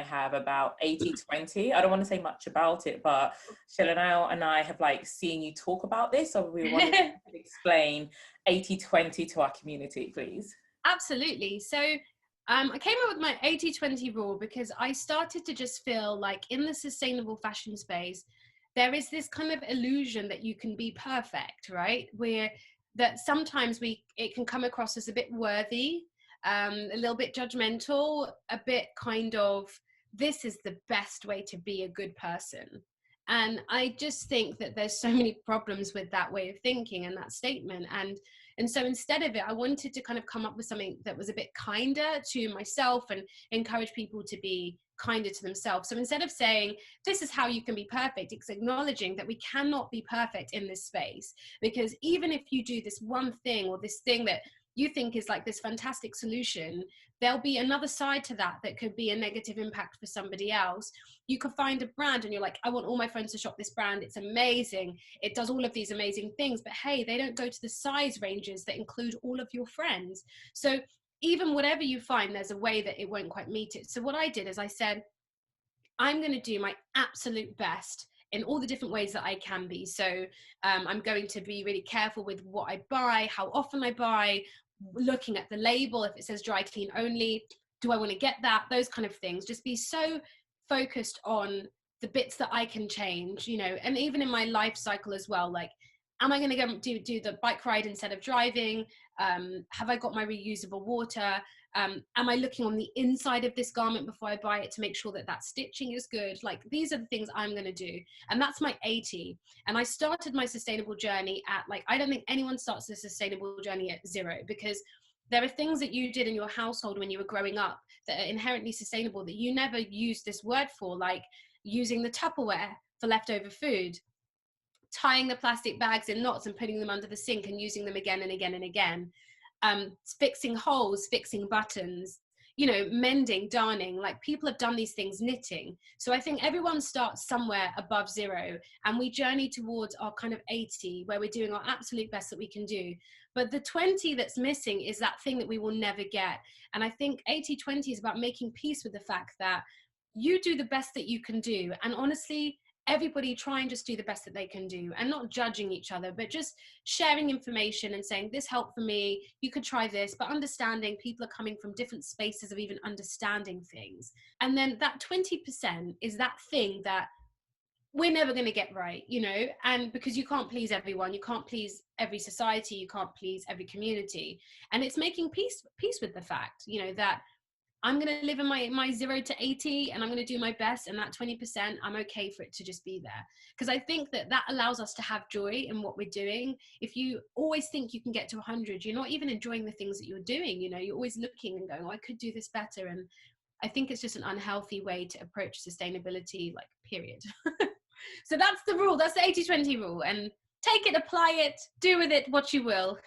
have about 80-20. I don't want to say much about it, but Shalana and I have like seen you talk about this, so we wanted to explain 80-20 to our community, please. Absolutely. So I came up with my 80-20 rule because I started to just feel like in the sustainable fashion space, there is this kind of illusion that you can be perfect, right? Where that sometimes it can come across as a bit worthy, a little bit judgmental, a bit kind of, this is the best way to be a good person. And I just think that there's so many problems with that way of thinking and that statement. And so instead of it, I wanted to kind of come up with something that was a bit kinder to myself and encourage people to be kinder to themselves. So instead of saying, this is how you can be perfect, it's acknowledging that we cannot be perfect in this space. Because even if you do this one thing or this thing that you think is like this fantastic solution, there'll be another side to that that could be a negative impact for somebody else. You could find a brand and you're like, I want all my friends to shop this brand. It's amazing. It does all of these amazing things, but hey, they don't go to the size ranges that include all of your friends. So even whatever you find, there's a way that it won't quite meet it. So what I did is I said, I'm going to do my absolute best in all the different ways that I can be. So I'm going to be really careful with what I buy, how often I buy, looking at the label, if it says dry clean only, do I want to get that? Those kind of things. Just be so focused on the bits that I can change, you know, and even in my life cycle as well, like, am I going to go do the bike ride instead of driving? Have I got my reusable water? Am I looking on the inside of this garment before I buy it to make sure that that stitching is good? Like, these are the things I'm going to do. And that's my 80. And I started my sustainable journey at, like, I don't think anyone starts a sustainable journey at 0, because there are things that you did in your household when you were growing up that are inherently sustainable that you never used this word for, like using the Tupperware for leftover food, tying the plastic bags in knots and putting them under the sink and using them again and again and again, fixing holes, fixing buttons, you know, mending, darning. Like, people have done these things, knitting. So I think everyone starts somewhere above 0 and we journey towards our kind of 80 where we're doing our absolute best that we can do. But the 20 that's missing is that thing that we will never get. And I think 80-20 is about making peace with the fact that you do the best that you can do. And honestly, everybody try and just do the best that they can do, and not judging each other, but just sharing information and saying, this helped for me, you could try this, but understanding people are coming from different spaces of even understanding things. And then that 20% is that thing that we're never going to get right, you know, and because you can't please everyone, you can't please every society, you can't please every community. And it's making peace with the fact, you know, that I'm going to live in my 0 to 80 and I'm going to do my best. And that 20%, I'm okay for it to just be there. Because I think that allows us to have joy in what we're doing. If you always think you can get to 100, you're not even enjoying the things that you're doing. You know, you're always looking and going, oh, I could do this better. And I think it's just an unhealthy way to approach sustainability, like, period. So that's the rule. That's the 80-20 rule. And take it, apply it, do with it what you will.